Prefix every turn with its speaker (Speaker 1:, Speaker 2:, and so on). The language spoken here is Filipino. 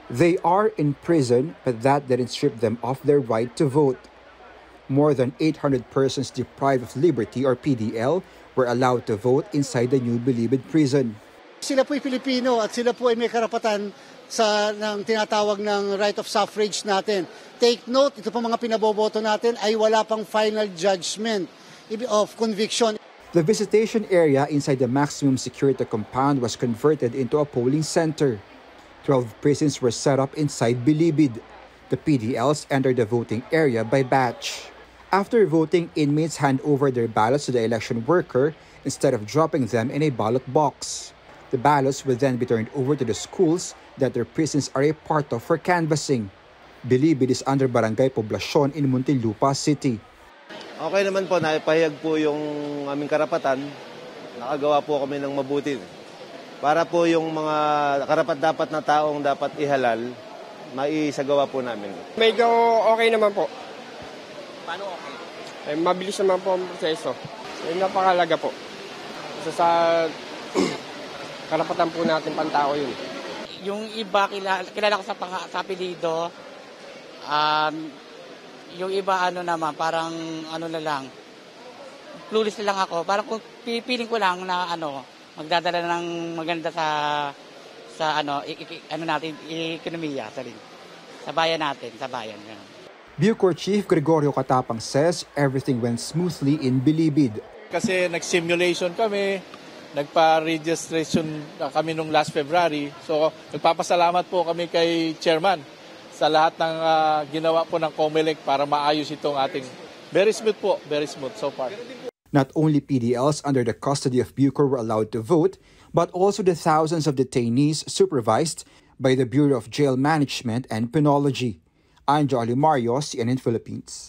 Speaker 1: They are in prison, but that didn't strip them of their right to vote. More than 800 persons deprived of liberty or PDL were allowed to vote inside the new Bilibid prison.
Speaker 2: Sila po'y Pilipino at sila po ay may karapatan sa ng tinatawag ng right of suffrage natin. Take note, ito po mga pinaboboto natin ay wala pang final judgment of conviction.
Speaker 1: The visitation area inside the maximum security compound was converted into a polling center. 12 prisons were set up inside Bilibid. The PDLs entered the voting area by batch. After voting, inmates hand over their ballots to the election worker instead of dropping them in a ballot box. The ballots will then be turned over to the schools that their prisons are a part of for canvassing. Bilibid is under Barangay Poblacion in Muntinlupa City.
Speaker 3: Okay naman po, naipahayag po yung aming karapatan. Nakagawa po kami ng mabuti. Para po yung mga karapat-dapat na taong dapat ihalal, maisagawa po namin.
Speaker 4: Medyo okay naman po.
Speaker 5: Paano okay?
Speaker 4: Mabilis naman po ang proseso. Napakalaga po. Sa karapatan po natin pantao yun.
Speaker 5: Yung iba, kilala ko sa apelido. Yung iba naman, parang na lang. Clueless na lang ako. Parang kung pipiling ko lang na magdadala ng maganda sa natin, ekonomiya sa bayan natin, sa bayan.
Speaker 1: Bucor Chief Gregorio Katapang says everything went smoothly in Bilibid.
Speaker 6: Kasi nag-simulation kami, nagpa-registration kami nung last February. So nagpapasalamat po kami kay Chairman sa lahat ng ginawa po ng COMELEC para maayos itong ating very smooth so far.
Speaker 1: Not only PDLs under the custody of Bucor were allowed to vote, but also the thousands of detainees supervised by the Bureau of Jail Management and Penology. I'm Jolly Mario, CNN Philippines.